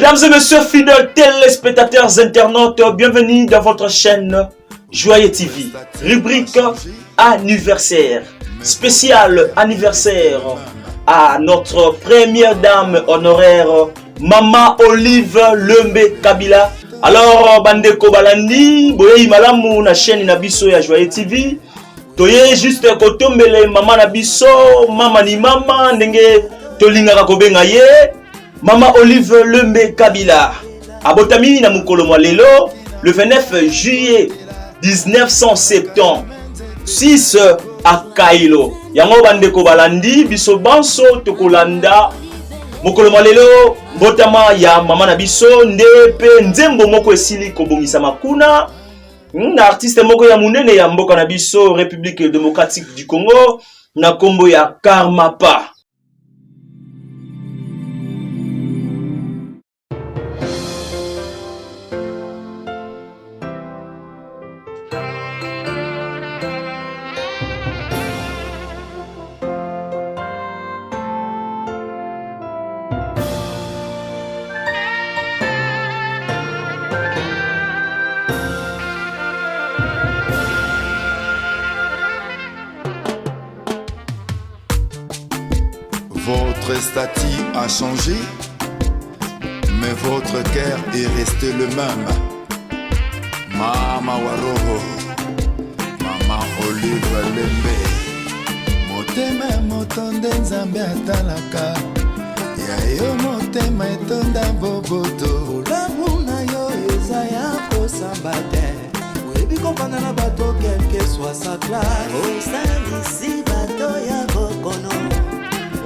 Mesdames et messieurs, fidèles téléspectateurs internautes, bienvenue dans votre chaîne Joyeux TV. Rubrique anniversaire, spécial anniversaire à notre première dame honoraire, Maman Olive Lembe Kabila. Alors, Bandeko Balandi, boye malamu na chaîne Nabiso ya Joyeux TV. Toye juste kotombele mama Nabiso, mama ni mama, ndenge tolinga kobenga ye. Maman Olive Lembe Kabila. Abotami na mukolo mwa lelo, le 29 juillet 1976 à Kailo. Yango bandeko balandi biso banso tokolanda mukolo mwa lelo botama ya mama na biso nde pe nzembo moko esili kobongisa makuna na artiste moko ya munene ya mboka na biso République démocratique du Congo na kombo ya Karmapa. Votre statut a changé, mais votre cœur est resté le même. Mama Waroho, Mama Olive Lembe. Motema motonde nzambe atalaka, ya yo motema etonda boboto. Olamu na yo eza ya kosamba te, oyebi kopanda na bato quel que soit sa classe. Osalisi bato ya bokono,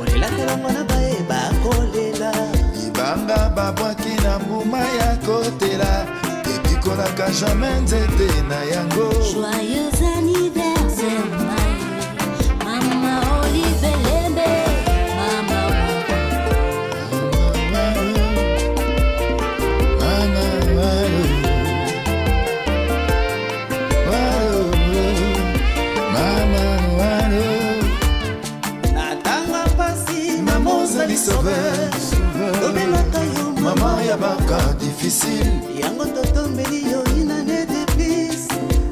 olelakela mwana baye bakolela. Libanga babwaki na mbuma ya kotela, ebikolaka jamais nzete na yango. Joyeux anniversaire, Mama Olive Lembe, Mama Natanga pasi, maman ozali sauveur. Obelaka yo Maman ya baka difficile, yango totombeli yo inane de plus.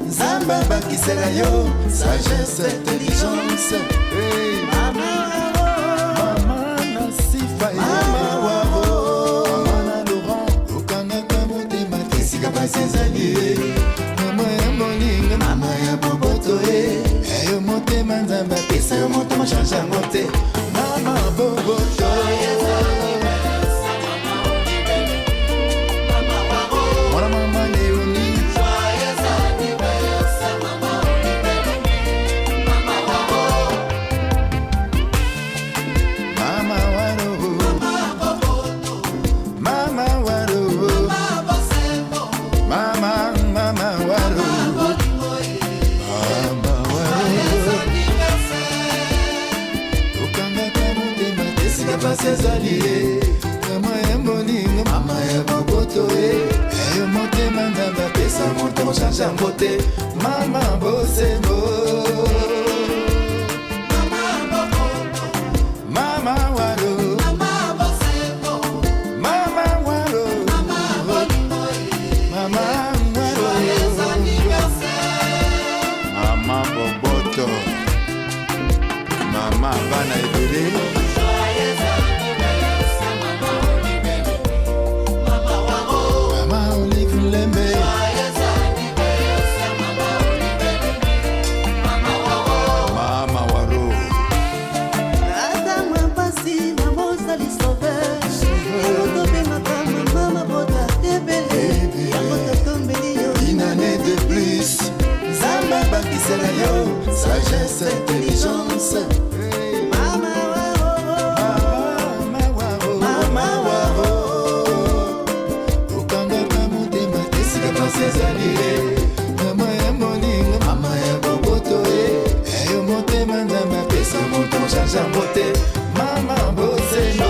Nzambe bakisela yo sagesse, intelligence. Hey. Mama Mama na sifa ye mama waro, mama na Laurent, okangaka motema tesika pasi ezali. Mama ya molinga, mama ya boboto eyo motema Nzambe apesa yo motema change yango te. Mama boboto mwana mama Leoni. Mama waro, mama waro, mama waro, mama waro. Okangaka motema tesika pasi ezali. Mama ya molinga, mama ya boboto eyo motema Nzambe apesa motema change yango te. Mama bosembo, mama waro, mama waro, mama waro, mama boboto, mama bana ebele. Mama Olive Lembe, mama waro, natanga pasi, maman ozali sauveur. Tobengaka mama mabota ebele, yango totombeli yo une année de plus. Nzambe bakisela yo sagesse, intelligence. Hey. mama Mama waro, mama waro, okangaka motema tesika pasi ezali. Mama ya moninga, mama ya boboto eyo motema Nzambe apesa motema change yango te. Mama bosembo,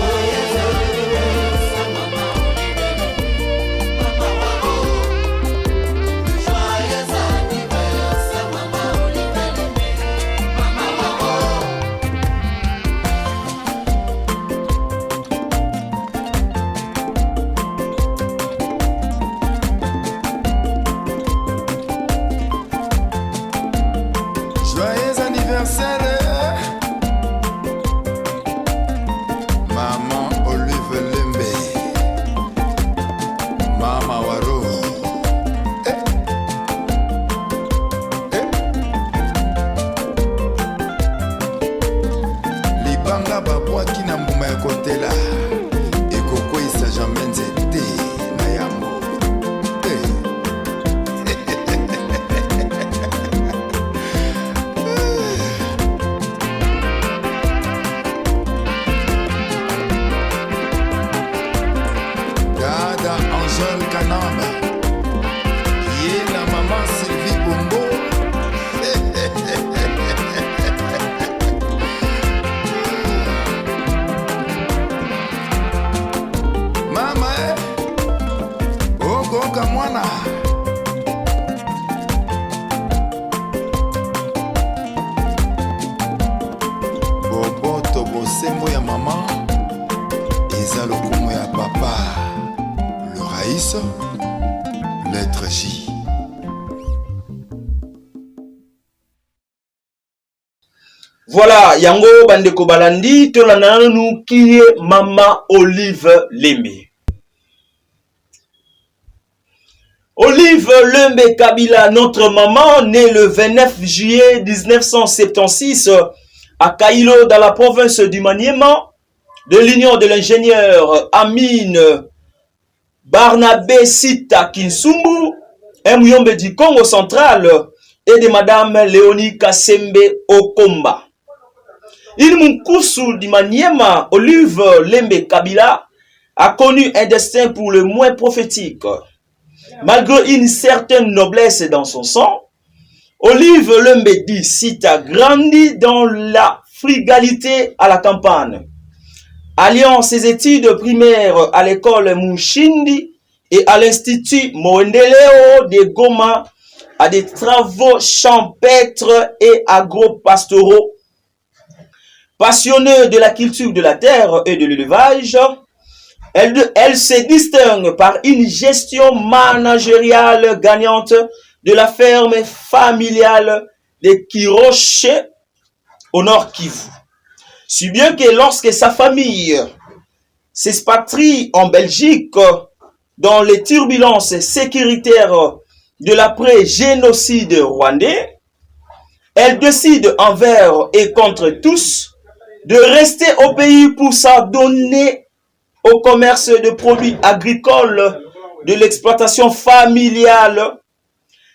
Voilà, yango bandeko balandi tolandana nous qui est Mama Olive Lembe. Olive Lembe Kabila, notre maman, née le 29 juillet 1976 à Kailo, dans la province du Maniema, de l'union de l'ingénieur Amine Barnabé Sita Kinsumbu, un Muyombe du Congo central, et de Madame Léonie Kasembe Okomba. Il Munkusu du Maniema, Olive Lembe Kabila, a connu un destin pour le moins prophétique. Malgré une certaine noblesse dans son sang, Olive Lembe dit Sita grandit dans la frugalité à la campagne, alliant ses études primaires à l'école Mushindi et à l'institut Moendeleo de Goma à des travaux champêtres et agro-pastoraux. Passionnée de la culture de la terre et de l'élevage, elle se distingue par une gestion managériale gagnante de la ferme familiale de Kiroche au nord Kivu. Si bien que lorsque sa famille s'expatrie en Belgique dans les turbulences sécuritaires de l'après-génocide rwandais, elle décide envers et contre tous de rester au pays pour s'adonner au commerce de produits agricoles de l'exploitation familiale,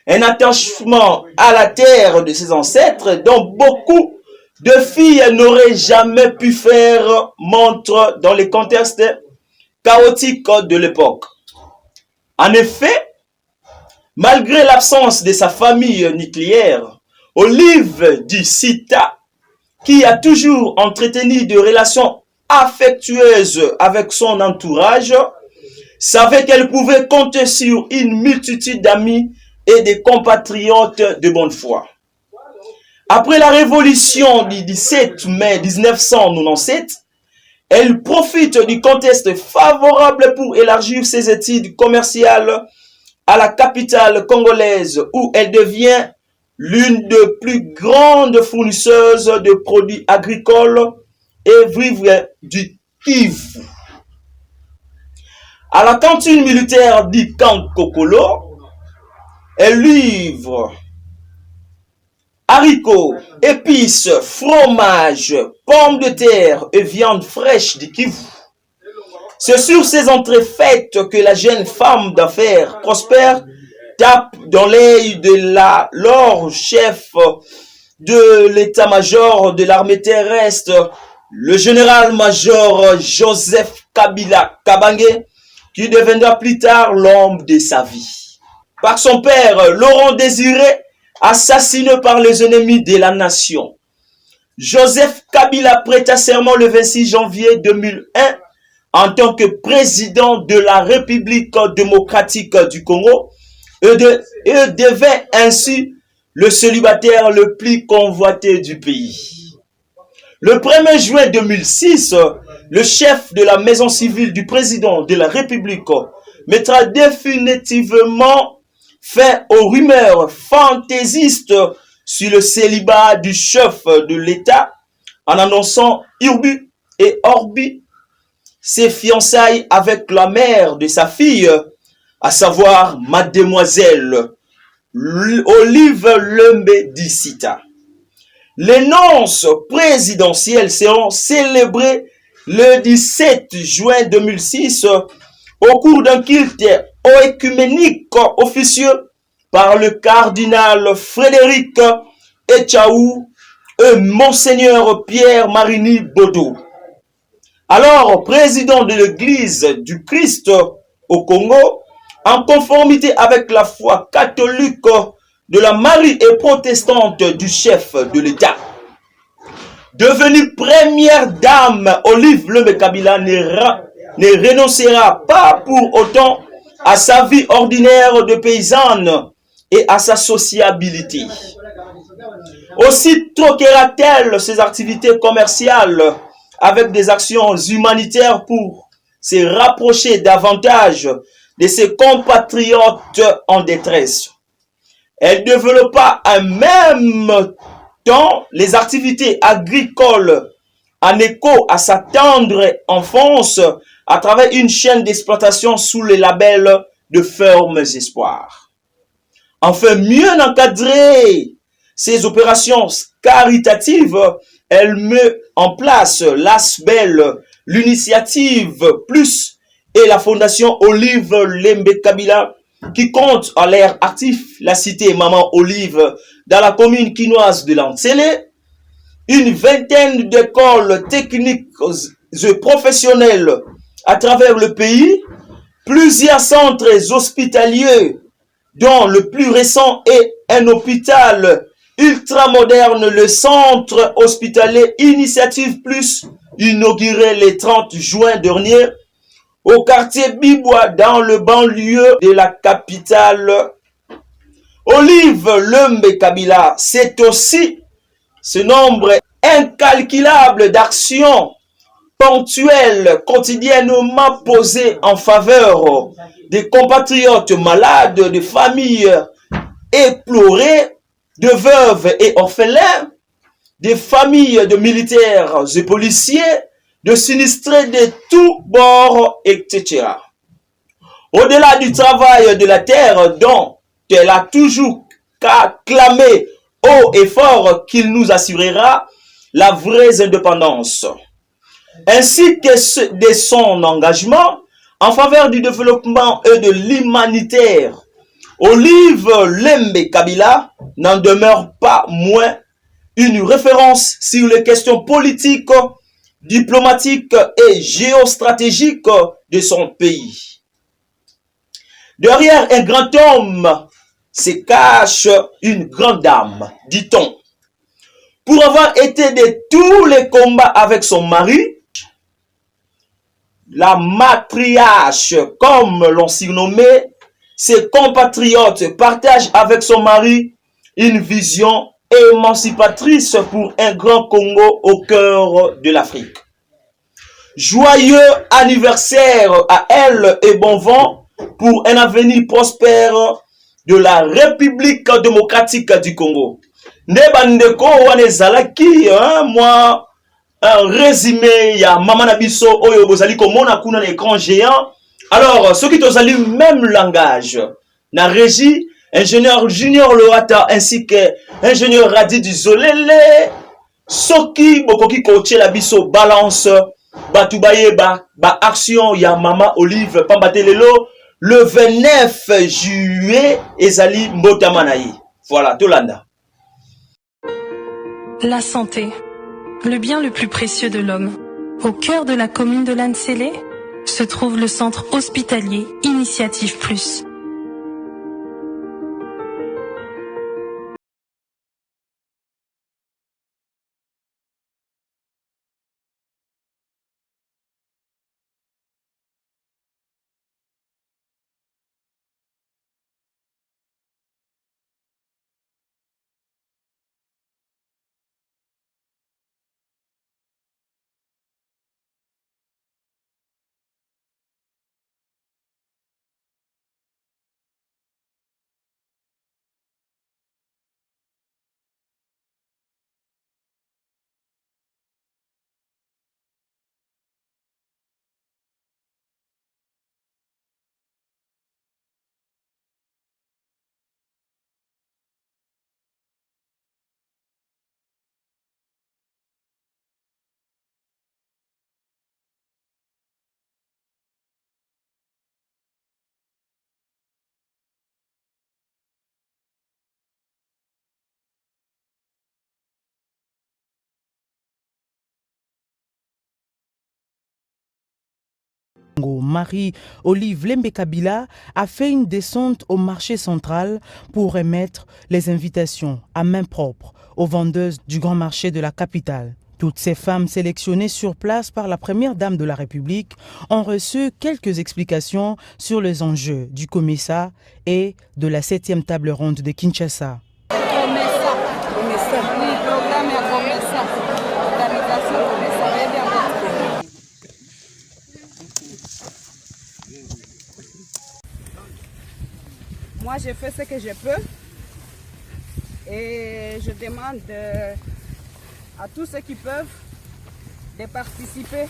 un attachement à la terre de ses ancêtres dont beaucoup de filles n'auraient jamais pu faire montre dans les contextes chaotiques de l'époque. En effet, malgré l'absence de sa famille nucléaire, Olive du Sita, qui a toujours entretenu des relations affectueuses avec son entourage, savait qu'elle pouvait compter sur une multitude d'amis et de compatriotes de bonne foi. Après la révolution du 17 mai 1997, elle profite du contexte favorable pour élargir ses études commerciales à la capitale congolaise où elle devient l'une des plus grandes fournisseuses de produits agricoles et vivres du Kivu. À la cantine militaire du camp Kokolo, elle livre haricots, épices, fromage, pommes de terre et viande fraîche du Kivu. C'est sur ces entrées faites que la jeune femme d'affaires prospère tape dans l'œil de l'alors chef de l'état-major de l'armée terrestre, le général-major Joseph Kabila Kabange, qui deviendra plus tard l'homme de sa vie. Par son père, Laurent Désiré, assassiné par les ennemis de la nation. Joseph Kabila prêta serment le 26 janvier 2001 en tant que président de la République démocratique du Congo et devint ainsi le célibataire le plus convoité du pays. Le 1er juin 2006, le chef de la maison civile du président de la République mettra définitivement fin aux rumeurs fantaisistes sur le célibat du chef de l'État en annonçant urbi et orbi ses fiançailles avec la mère de sa fille, à savoir mademoiselle Olive Lembe du Sita. Les nonces présidentielles seront célébrées le 17 juin 2006 au cours d'un culte œcuménique officieux par le cardinal Frédéric Echaou et Monseigneur Pierre Marini Bodo. Alors président de l'Église du Christ au Congo, en conformité avec la foi catholique de la Marie et protestante du chef de l'État. Devenue première dame, Olive Lembe Kabila ne renoncera pas pour autant à sa vie ordinaire de paysanne et à sa sociabilité. Aussi troquera-t-elle ses activités commerciales avec des actions humanitaires pour se rapprocher davantage de ses compatriotes en détresse. Elle développa en même dans les activités agricoles en écho à sa tendre enfance à travers une chaîne d'exploitation sous le label de Fermes Espoirs. Enfin, mieux encadrer ces opérations caritatives, elle met en place l'ASBEL, l'Initiative Plus et la Fondation Olive Lembe Kabila qui compte en l'air actif la cité Maman Olive dans la commune quinoise de Lantsele, une vingtaine d'écoles techniques et professionnelles à travers le pays, plusieurs centres hospitaliers, dont le plus récent est un hôpital ultramoderne, le centre hospitalier Initiative Plus, inauguré le 30 juin dernier au quartier Bibois dans le banlieue de la capitale. Olive Lembe Kabila, c'est aussi ce nombre incalculable d'actions ponctuelles quotidiennement posées en faveur des compatriotes malades, de familles éplorées, de veuves et orphelins, des familles de militaires et policiers, de sinistrés de tous bords, etc. Au-delà du travail de la terre dont elle a toujours clamé haut et fort qu'il nous assurera la vraie indépendance, ainsi que de son engagement en faveur du développement et de l'humanitaire, Olive Lembe Kabila n'en demeure pas moins une référence sur les questions politiques, diplomatiques et géostratégiques de son pays. Derrière un grand homme se cache une grande dame, dit-on. Pour avoir été de tous les combats avec son mari, la matriarche, comme l'on surnommait, ses compatriotes partagent avec son mari une vision émancipatrice pour un grand Congo au cœur de l'Afrique. Joyeux anniversaire à elle et bon vent pour un avenir prospère de la République démocratique du Congo. Nebandeko wanezalaki, moi, un résumé ya Mama Nabiso oyo bozali komona kuna na écran géant. Alors, ceux qui ont lu même langage, na régie, ingénieur Junior Loata ainsi que ingénieur Radi du Zolele, soki bokoki coaché la biso balance, batubaye ba action ya Mama Olive Pambatelelo, le 29 juillet, ezali Mbotamanaï. Voilà, Tolanda. La santé, le bien le plus précieux de l'homme. Au cœur de la commune de Lantsele se trouve le centre hospitalier Initiative Plus. Marie-Olive Lembe Kabila a fait une descente au marché central pour remettre les invitations à main propre aux vendeuses du grand marché de la capitale. Toutes ces femmes sélectionnées sur place par la première dame de la République ont reçu quelques explications sur les enjeux du COMESA et de la 7e table ronde de Kinshasa. Moi, je fais ce que je peux. Et je demande à tous ceux qui peuvent de participer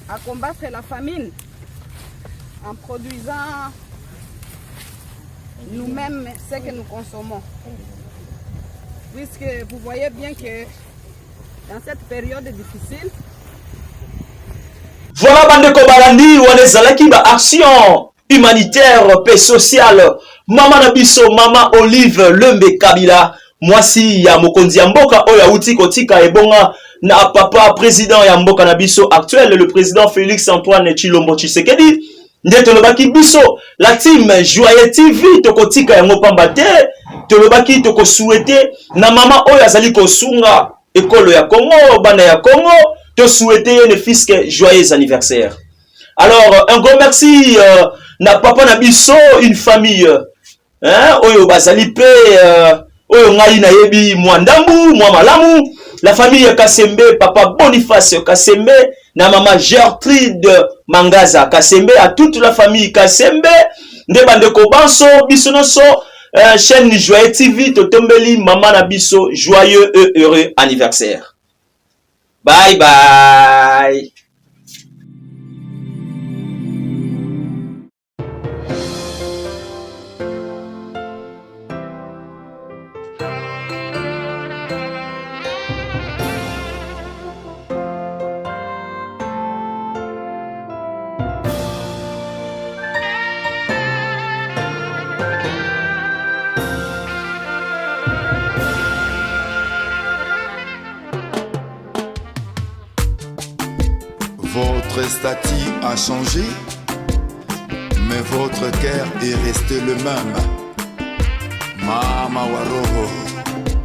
à combattre la famine en produisant nous-mêmes ce que nous consommons. Puisque vous voyez bien que dans cette période difficile, voilà bandeko balandi wana ezalaki ba action humanitaire pe sociale. Mama na biso mama Olive Lembe Kabila mwasi ya mokonzi ya mboka oyo auti kotika ebonga na papa président ya mboka na biso actuel le président Félix Antoine Tshilombo Tshisekedi nde tolobaki biso la team Joyeux TV tokotika yango pamba te tolobaki toko souhaiter na mama oyo azali kosunga ekolo ya Congo bana ya Congo te souhaiter le fisc joyeux anniversaire. Alors un grand merci na papa na biso une famille oyo bazali pe oyo ngai na yebi mwandambu mwa malamu la famille Kasembe papa Boniface Kasembe na mama Gertrude Mangaza Kasembe à toute la famille Kasembe nde bandeko banso biso noso chaîne Joyeux TV totombeli mama na biso joyeux et heureux anniversaire. Bye bye. Votre statut a changé, mais votre cœur est resté le même. Mama Waroho.